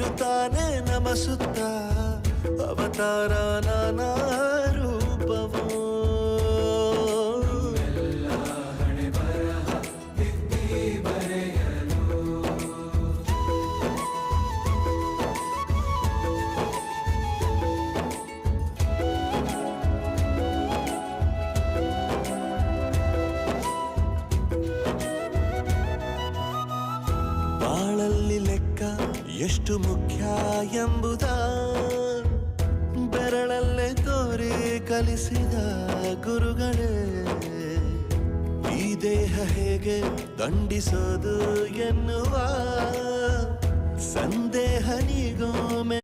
ಎನ್ನುತ್ತಾನೆ ನಮಸುತ್ತ ಅವತಾರ ನಾನಾ ರೂಪವೋ. ಬಾಳಲ್ಲಿ ಲೆಕ್ಕ ಎಷ್ಟು ಮುಖ್ಯ ಎಂಬುದ ಬೆರಳಲ್ಲೇ ತೋರಿ ಕಲಿಸಿದ ಗುರುಗಳೇ. ಈ ದೇಹ ಹೇಗೆ ದಂಡಿಸೋದು ಎನ್ನುವ ಸಂದೇಹ ನೀಗೊಮ್ಮೆ